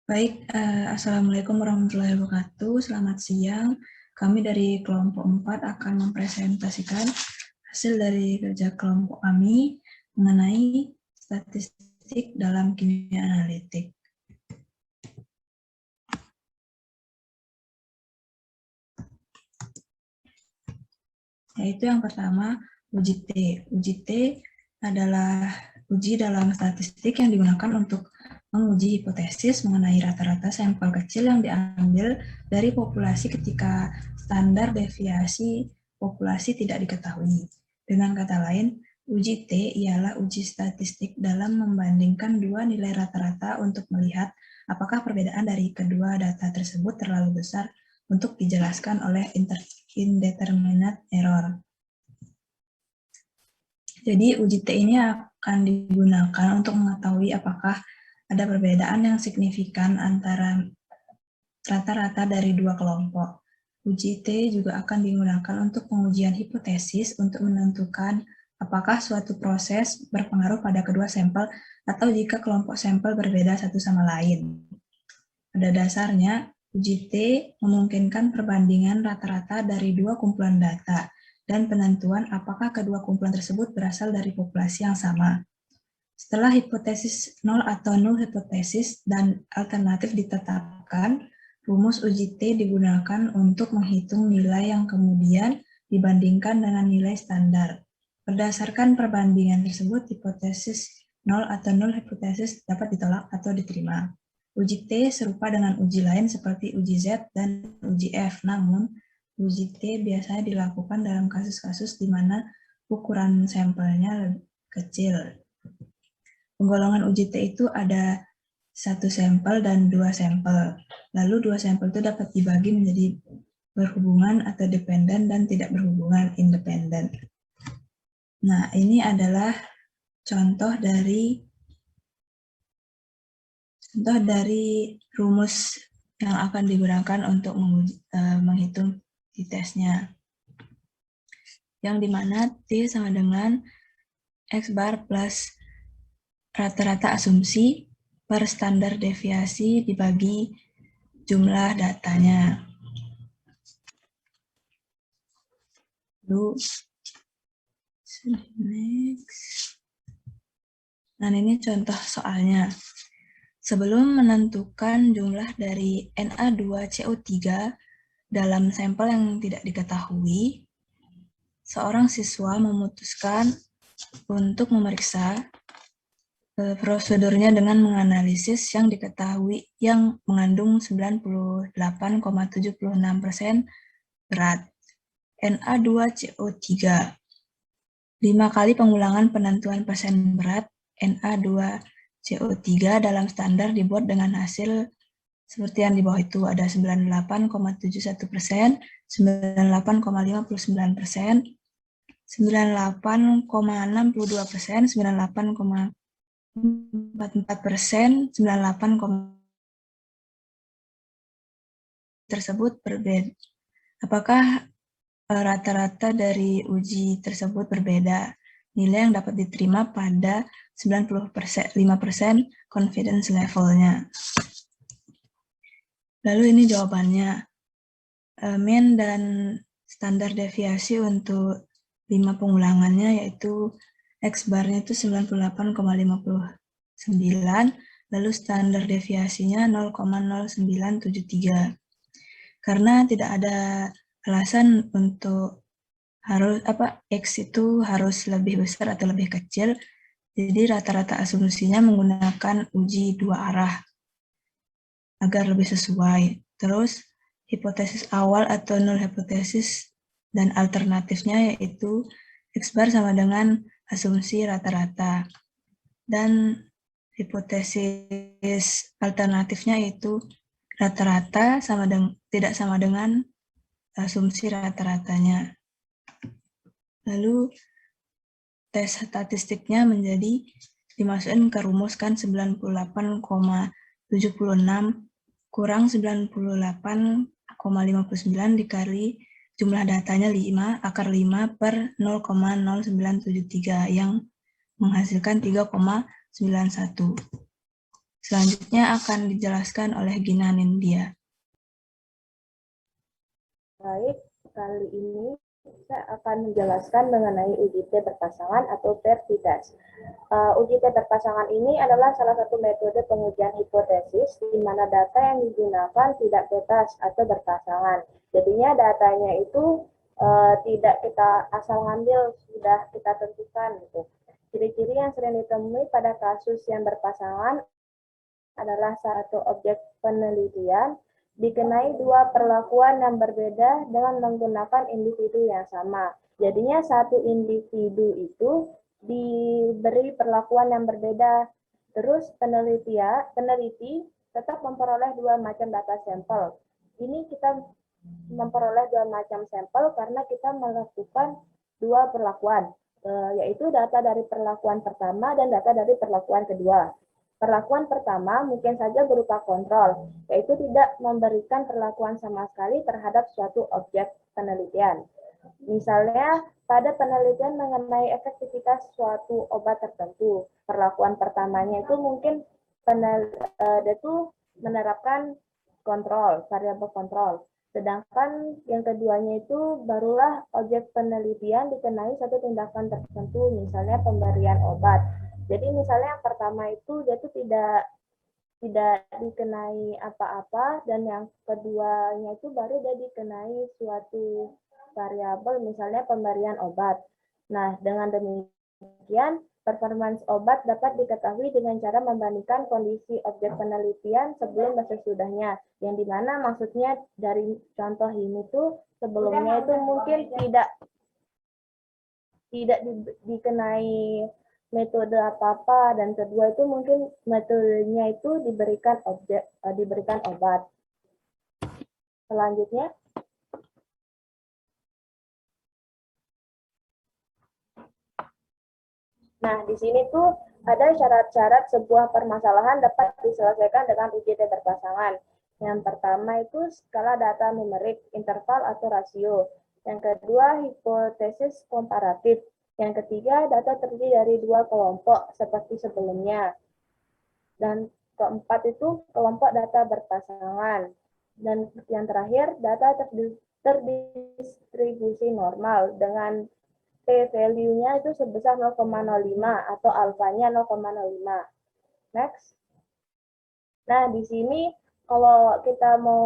Baik, Assalamualaikum warahmatullahi wabarakatuh. Selamat siang. Kami dari kelompok 4 akan mempresentasikan hasil dari kerja kelompok kami mengenai statistik dalam kimia analitik. Yaitu yang pertama, uji T. Uji T adalah uji dalam statistik yang digunakan untuk menguji hipotesis mengenai rata-rata sampel kecil yang diambil dari populasi ketika standar deviasi populasi tidak diketahui. Dengan kata lain, uji T ialah uji statistik dalam membandingkan dua nilai rata-rata untuk melihat apakah perbedaan dari kedua data tersebut terlalu besar untuk dijelaskan oleh indeterminate error. Jadi uji T ini akan digunakan untuk mengetahui apakah ada perbedaan yang signifikan antara rata-rata dari dua kelompok. Uji T juga akan digunakan untuk pengujian hipotesis untuk menentukan apakah suatu proses berpengaruh pada kedua sampel atau jika kelompok sampel berbeda satu sama lain. Pada dasarnya, uji T memungkinkan perbandingan rata-rata dari dua kumpulan data dan penentuan apakah kedua kumpulan tersebut berasal dari populasi yang sama. Setelah hipotesis nol atau null hipotesis dan alternatif ditetapkan, rumus uji T digunakan untuk menghitung nilai yang kemudian dibandingkan dengan nilai standar. Berdasarkan perbandingan tersebut, hipotesis nol atau null hipotesis dapat ditolak atau diterima. Uji T serupa dengan uji lain seperti uji Z dan uji F, namun uji T biasanya dilakukan dalam kasus-kasus di mana ukuran sampelnya lebih kecil. Penggolongan uji T itu ada satu sampel dan dua sampel. Lalu dua sampel itu dapat dibagi menjadi berhubungan atau dependen dan tidak berhubungan independen. Nah, ini adalah contoh dari rumus yang akan digunakan untuk menghitung t-testnya. Yang dimana T sama dengan X bar plus rata-rata asumsi per standar deviasi dibagi jumlah datanya. Lalu, next. Nah, ini contoh soalnya. Sebelum menentukan jumlah dari Na2CO3 dalam sampel yang tidak diketahui, seorang siswa memutuskan untuk memeriksa prosedurnya dengan menganalisis yang diketahui yang mengandung 98,76% berat Na2CO3. 5 kali pengulangan penentuan persen berat Na2CO3 dalam standar dibuat dengan hasil seperti yang di bawah itu, ada 98,71%, 98,59%, 98,62%, 98,44%, 98, tersebut berbeda. Apakah rata-rata dari uji tersebut berbeda? Nilai yang dapat diterima pada 95% confidence levelnya. Lalu ini jawabannya. Mean dan standar deviasi untuk 5 pengulangannya yaitu X barnya itu 98,59, lalu standar deviasinya 0,0973. Karena tidak ada alasan untuk X itu harus lebih besar atau lebih kecil, jadi rata-rata asumsinya menggunakan uji dua arah agar lebih sesuai. Terus hipotesis awal atau null hipotesis dan alternatifnya yaitu X bar sama dengan asumsi rata-rata. Dan hipotesis alternatifnya yaitu rata-rata tidak sama dengan asumsi rata-ratanya. Lalu tes statistiknya menjadi dimasukkan ke rumus kan 98,76 kurang 98,59 dikali jumlah datanya 5, akar 5 per 0,0973 yang menghasilkan 3,91. Selanjutnya akan dijelaskan oleh Gina Nindya. Baik, kali ini saya akan menjelaskan mengenai uji T berpasangan atau PERTIDAS. Uji T berpasangan ini adalah salah satu metode pengujian hipotesis di mana data yang digunakan tidak bebas atau berpasangan. Jadinya datanya itu tidak kita asal ngambil, sudah kita tentukan gitu. Ciri-ciri yang sering ditemui pada kasus yang berpasangan adalah satu objek penelitian dikenai dua perlakuan yang berbeda dengan menggunakan individu yang sama. Jadinya satu individu itu diberi perlakuan yang berbeda. Terus peneliti tetap memperoleh dua macam data sampel. Ini kita memperoleh dua macam sampel karena kita melakukan dua perlakuan, yaitu data dari perlakuan pertama dan data dari perlakuan kedua. Perlakuan pertama mungkin saja berupa kontrol, yaitu tidak memberikan perlakuan sama sekali terhadap suatu objek penelitian. Misalnya, pada penelitian mengenai efektivitas suatu obat tertentu, perlakuan pertamanya itu mungkin itu menerapkan kontrol, variabel kontrol. Sedangkan yang keduanya itu barulah objek penelitian dikenai satu tindakan tertentu, misalnya pemberian obat. Jadi misalnya yang pertama itu dia tuh tidak dikenai apa-apa, dan yang keduanya itu baru dia dikenai suatu variabel, misalnya pemberian obat. Nah, dengan demikian performance obat dapat diketahui dengan cara membandingkan kondisi objek penelitian sebelum dan sesudahnya, yang dimana maksudnya dari contoh ini tuh sebelumnya itu mungkin tidak dikenai metode apa-apa, dan kedua itu mungkin metodenya itu diberikan obat. Selanjutnya, nah di sini tuh ada syarat-syarat sebuah permasalahan dapat diselesaikan dengan uji T berpasangan. Yang pertama itu skala data numerik, interval atau rasio. Yang kedua hipotesis komparatif. Yang ketiga data terdiri dari dua kelompok seperti sebelumnya. Dan keempat itu kelompok data berpasangan. Dan yang terakhir, data terdistribusi normal dengan p-value-nya itu sebesar 0,05 atau alfanya 0,05. Next. Nah, di sini kalau kita mau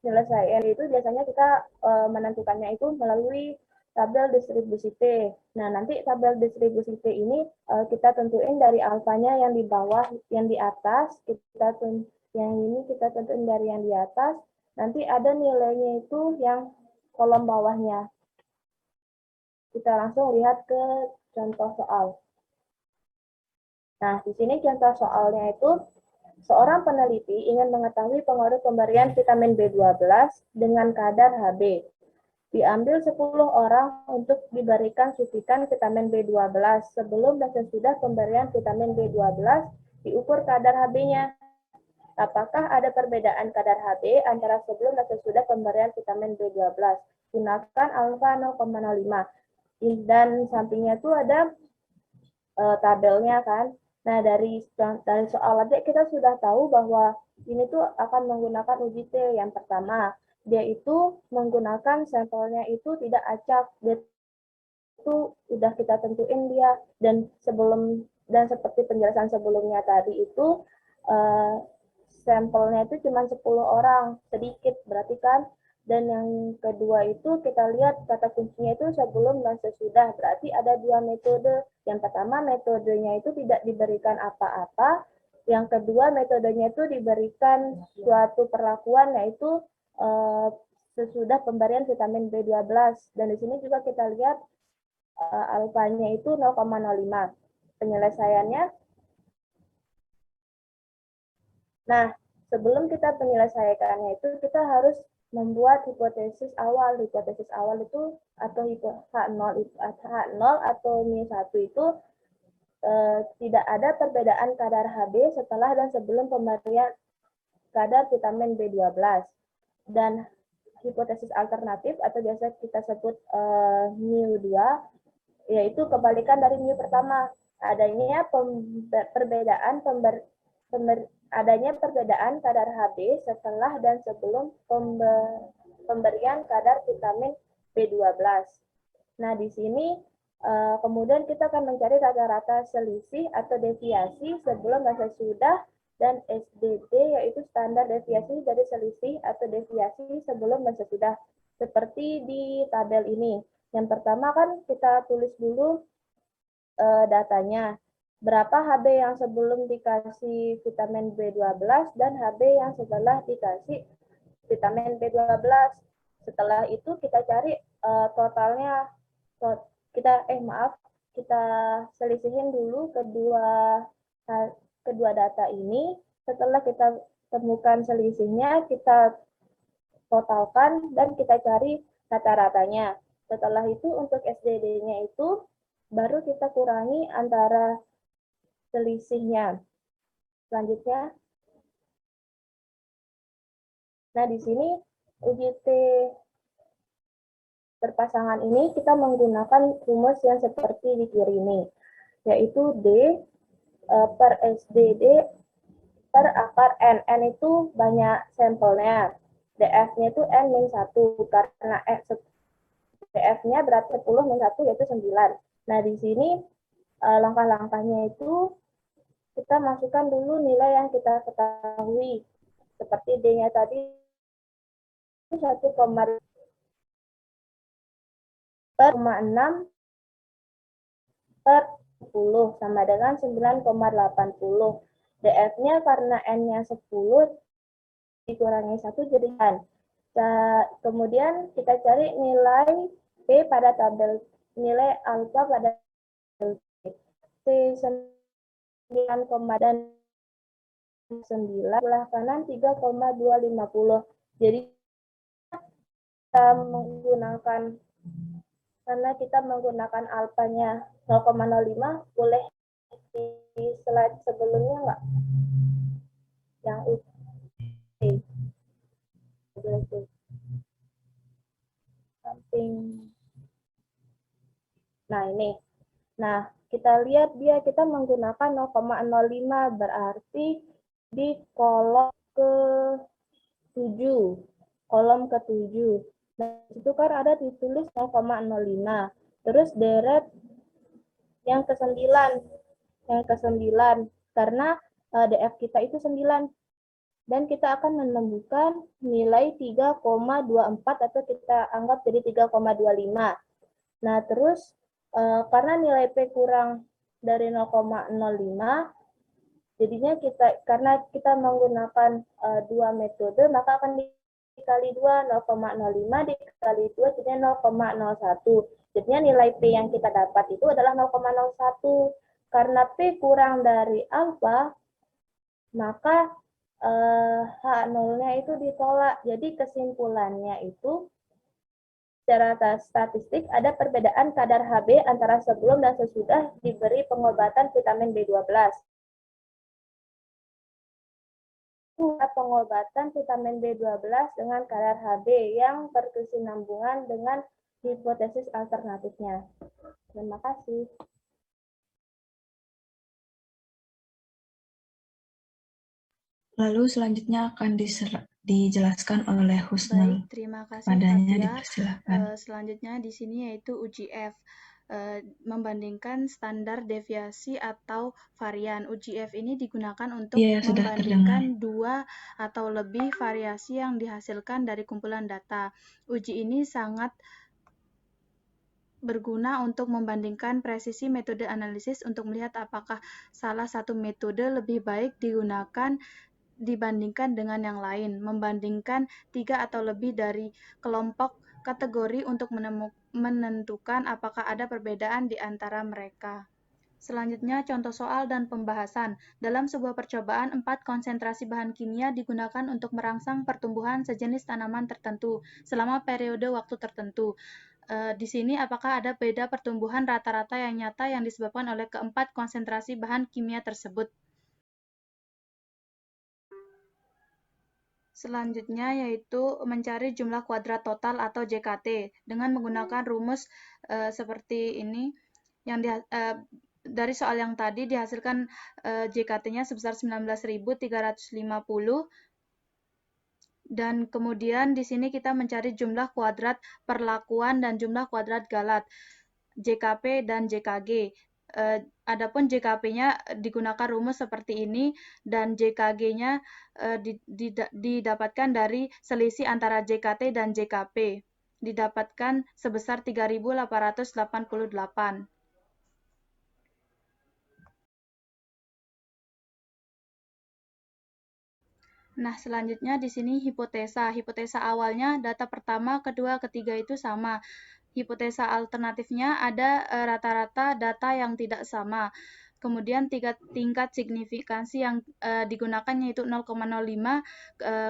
penyelesaian itu biasanya kita menentukannya itu melalui tabel distribusi T. Nah, nanti tabel distribusi T ini kita tentuin dari alfanya yang di bawah, yang di atas, yang ini kita tentuin dari yang di atas, nanti ada nilainya itu yang kolom bawahnya. Kita langsung lihat ke contoh soal. Nah, di sini contoh soalnya itu, seorang peneliti ingin mengetahui pengaruh pemberian vitamin B12 dengan kadar Hb. Diambil 10 orang untuk diberikan suntikan vitamin B12 sebelum dan sesudah pemberian vitamin B12, diukur kadar Hb-nya. Apakah ada perbedaan kadar Hb antara sebelum dan sesudah pemberian vitamin B12? Gunakan alfa 0,05. Dan sampingnya itu ada tabelnya kan. Nah, dari soal aja kita sudah tahu bahwa ini tuh akan menggunakan uji T. Yang pertama, dia itu menggunakan sampelnya itu tidak acak. Dia itu udah kita tentuin dia, dan seperti penjelasan sebelumnya tadi itu sampelnya itu cuma 10 orang, sedikit berarti kan. Dan yang kedua itu kita lihat kata kuncinya itu sebelum dan sesudah, berarti ada dua metode. Yang pertama metodenya itu tidak diberikan apa-apa, yang kedua metodenya itu diberikan suatu perlakuan, yaitu sesudah pemberian vitamin B12. Dan di sini juga kita lihat alfanya itu 0,05. Penyelesaiannya, nah sebelum kita menyelesaikannya itu kita harus membuat hipotesis awal. Hipotesis awal itu atau H0 atau μ1 itu tidak ada perbedaan kadar Hb setelah dan sebelum pemberian kadar vitamin B12. Dan hipotesis alternatif atau biasa kita sebut μ2 yaitu kebalikan dari mu pertama. Adanya perbedaan kadar Hb setelah dan sebelum pemberian kadar vitamin B12. Nah, di sini kemudian kita akan mencari rata-rata selisih atau deviasi sebelum dan sesudah, dan SDD yaitu standar deviasi dari selisih atau deviasi sebelum dan sesudah. Seperti di tabel ini. Yang pertama kan kita tulis dulu datanya. Berapa Hb yang sebelum dikasih vitamin B12 dan Hb yang setelah dikasih vitamin B12. Setelah itu kita cari totalnya. Kita selisihin dulu kedua data ini. Setelah kita temukan selisihnya, kita totalkan dan kita cari rata-ratanya. Setelah itu untuk SDD-nya itu baru kita kurangi antara selisihnya. Selanjutnya, nah di sini UJT berpasangan ini kita menggunakan rumus yang seperti di kiri ini, yaitu D per SDD per akar N. N itu banyak sampelnya. DF-nya itu N-1, karena DF-nya berarti 10 min 1 yaitu 9. Nah, di sini langkah-langkahnya itu kita masukkan dulu nilai yang kita ketahui. Seperti D-nya tadi 1,5 per 6 per 10 sama dengan 9,80. DF-nya karena N-nya 10 dikurangi 1 jadi kan. Kemudian kita cari nilai P pada tabel, nilai alfa pada tabel P. 9, dan 9 sebelah kanan 3,250. Jadi kita menggunakan, karena kita menggunakan alfanya 0,05, boleh di slide sebelumnya enggak? Yang samping. Nah, ini. Nah, kita lihat kita menggunakan 0,05, berarti di kolom ke-7. Kolom ke-7. Nah, itu kan ada ditulis 0,05. Terus deret yang ke-9. Yang ke-9 karena DF kita itu 9. Dan kita akan menemukan nilai 3,24 atau kita anggap jadi 3,25. Nah, terus karena nilai P kurang dari 0,05, jadinya karena kita menggunakan dua metode, maka akan dikali 2, 0,05 dikali 2 jadinya 0,01. Jadinya nilai P yang kita dapat itu adalah 0,01. Karena P kurang dari alfa, maka H0-nya itu ditolak. Jadi kesimpulannya itu secara statistik ada perbedaan kadar Hb antara sebelum dan sesudah diberi pengobatan vitamin B12. Pengobatan vitamin B12 dengan kadar Hb yang berkesinambungan dengan hipotesis alternatifnya. Terima kasih. Lalu selanjutnya akan dijelaskan oleh Husnul. Baik, terima kasih Kepadanya Fathia. dipersilakan. Selanjutnya di sini yaitu UGF, membandingkan standar deviasi atau varian. UGF ini digunakan untuk Iya, sudah membandingkan dua atau lebih variasi yang dihasilkan dari kumpulan data. Uji ini sangat berguna untuk membandingkan presisi metode analisis untuk melihat apakah salah satu metode lebih baik digunakan dibandingkan dengan yang lain, membandingkan 3 atau lebih dari kelompok kategori untuk menentukan apakah ada perbedaan di antara mereka. Selanjutnya, contoh soal dan pembahasan. Dalam sebuah percobaan, 4 konsentrasi bahan kimia digunakan untuk merangsang pertumbuhan sejenis tanaman tertentu selama periode waktu tertentu. Di sini, apakah ada beda pertumbuhan rata-rata yang nyata yang disebabkan oleh keempat konsentrasi bahan kimia tersebut? Selanjutnya yaitu mencari jumlah kuadrat total atau JKT dengan menggunakan rumus seperti ini. Dari soal yang tadi dihasilkan JKT-nya sebesar 19.350. Dan kemudian di sini kita mencari jumlah kuadrat perlakuan dan jumlah kuadrat galat, JKP dan JKG. Adapun JKP-nya digunakan rumus seperti ini dan JKG-nya didapatkan dari selisih antara JKT dan JKP. Didapatkan sebesar 3.888. Nah, selanjutnya di sini hipotesa. Hipotesa awalnya data pertama, kedua, ketiga itu sama. Hipotesa alternatifnya ada rata-rata data yang tidak sama. Kemudian tingkat signifikansi yang digunakan yaitu 0,05.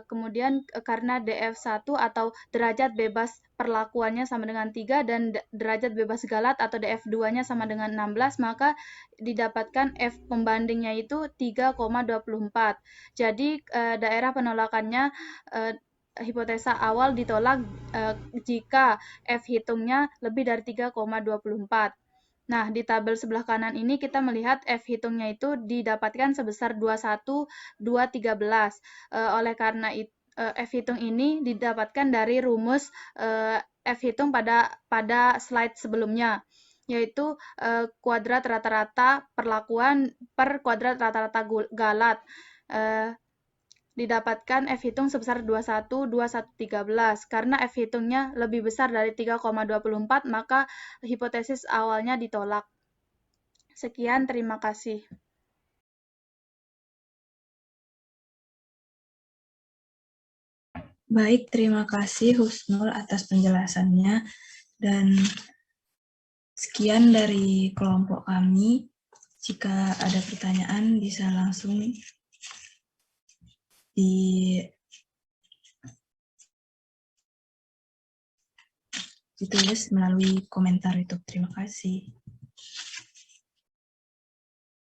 Kemudian karena DF1 atau derajat bebas perlakuannya sama dengan 3 dan derajat bebas galat atau DF2-nya sama dengan 16, maka didapatkan F pembandingnya itu 3,24. Jadi daerah penolakannya hipotesa awal ditolak jika F hitungnya lebih dari 3,24. Nah, di tabel sebelah kanan ini kita melihat F hitungnya itu didapatkan sebesar 21,213. Oleh karena itu, F hitung ini didapatkan dari rumus F hitung pada slide sebelumnya, yaitu kuadrat rata-rata perlakuan per kuadrat rata-rata galat. Didapatkan F hitung sebesar 21,2113. Karena F hitungnya lebih besar dari 3,24, maka hipotesis awalnya ditolak. Sekian, terima kasih. Baik, terima kasih Husnul atas penjelasannya. Dan sekian dari kelompok kami. Jika ada pertanyaan bisa langsung ditulis melalui komentar YouTube. Terima kasih.